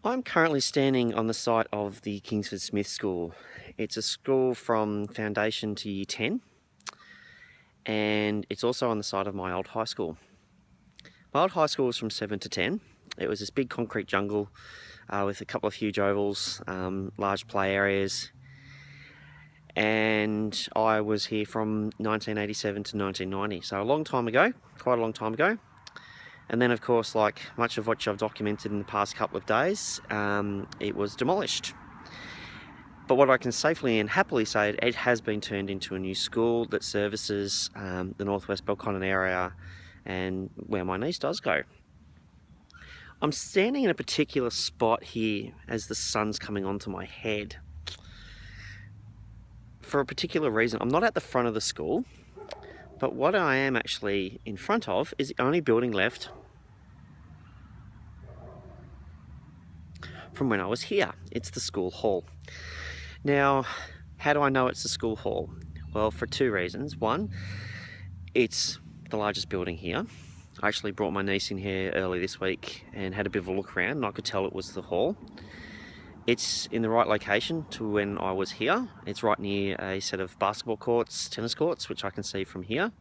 I'm currently standing on the site of the Kingsford Smith School. It's a school from foundation to year 10, and it's also on the site of my old high school. My old high school was from 7 to 10. It was this big concrete jungle with a couple of huge ovals, large play areas, and I was here from 1987 to 1990, so a long time ago, quite a long time ago. And then, of course, like much of what I've documented in the past couple of days, it was demolished. But what I can safely and happily say, it has been turned into a new school that services the northwest Belconnen area and where my niece does go. I'm standing in a particular spot here as the sun's coming onto my head for a particular reason. I'm not at the front of the school, but what I am actually in front of is the only building left from when I was here. It's the school hall. Now, how do I know it's the school hall? Well, for two reasons. One, it's the largest building here. I actually brought my niece in here early this week and had a bit of a look around, and I could tell it was the hall. It's in the right location to when I was here. It's right near a set of basketball courts, tennis courts, which I can see from here.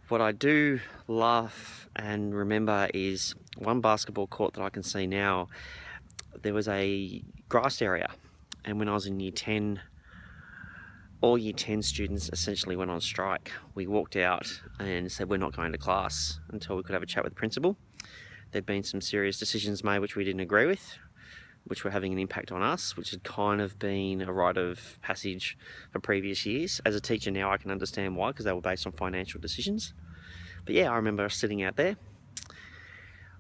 What I do laugh and remember is one basketball court that I can see now. There was a grassed area, and when I was in year 10, all year 10 students essentially went on strike. We walked out and said we're not going to class until we could have a chat with the principal. There'd been some serious decisions made which we didn't agree with, which were having an impact on us, which had kind of been a rite of passage for previous years. As a teacher now, I can understand why, because they were based on financial decisions. But yeah, I remember sitting out there.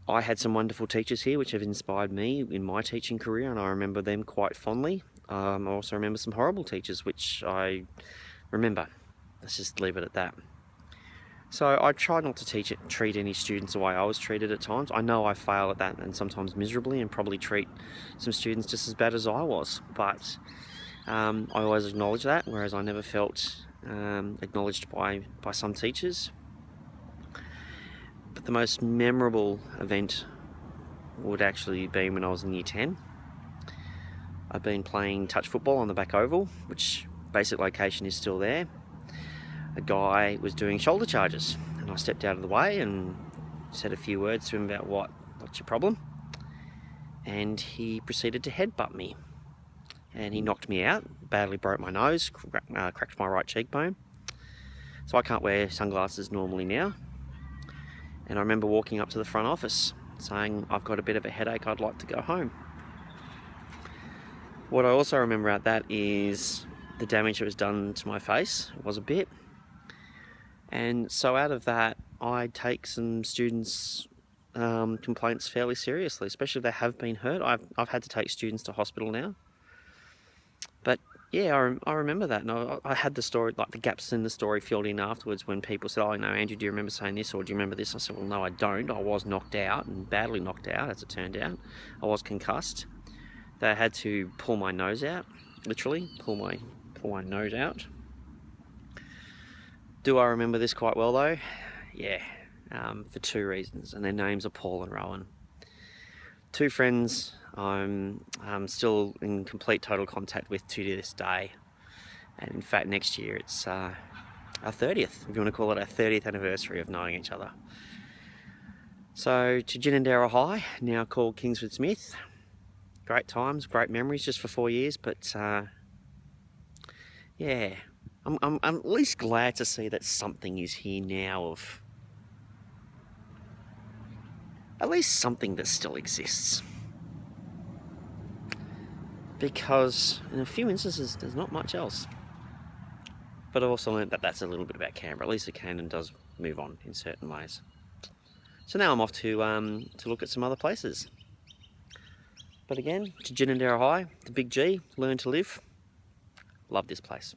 I had some wonderful teachers here which have inspired me in my teaching career, and I remember them quite fondly. I also remember some horrible teachers which I remember. Let's just leave it at that. So I try not to treat any students the way I was treated at times. I know I fail at that, and sometimes miserably, and probably treat some students just as bad as I was. But I always acknowledge that, whereas I never felt acknowledged by some teachers. But the most memorable event would actually be when I was in year 10. I've been playing touch football on the back oval, which basic location is still there. A guy was doing shoulder charges, and I stepped out of the way and said a few words to him about what's your problem, and he proceeded to headbutt me, and he knocked me out, badly broke my nose, cracked my right cheekbone. So I can't wear sunglasses normally now, and I remember walking up to the front office saying, I've got a bit of a headache, I'd like to go home. What I also remember at that is the damage that was done to my face. It was a bit. And so out of that, I take some students' complaints fairly seriously, especially if they have been hurt. I've had to take students to hospital now. But yeah, I remember that. And I had the story, like the gaps in the story filled in afterwards when people said, oh, no, Andrew, do you remember saying this, or do you remember this? I said, well, no, I don't. I was knocked out, and badly knocked out, as it turned out. I was concussed. They had to pull my nose out, literally, pull my nose out. Do I remember this quite well though? Yeah, for two reasons, and their names are Paul and Rowan. Two friends I'm still in complete total contact with to this day, and in fact next year it's our 30th, if you want to call it our 30th anniversary of knowing each other. So to Ginninderra High, now called Kingsford Smith, great times, great memories just for 4 years, but yeah. I'm at least glad to see that something is here now of at least something that still exists. Because in a few instances, there's not much else. But I also learned that that's a little bit about Canberra. At least the Cannon does move on in certain ways. So now I'm off to look at some other places. But again, to Ginninderra High, the Big G, learn to live. Love this place.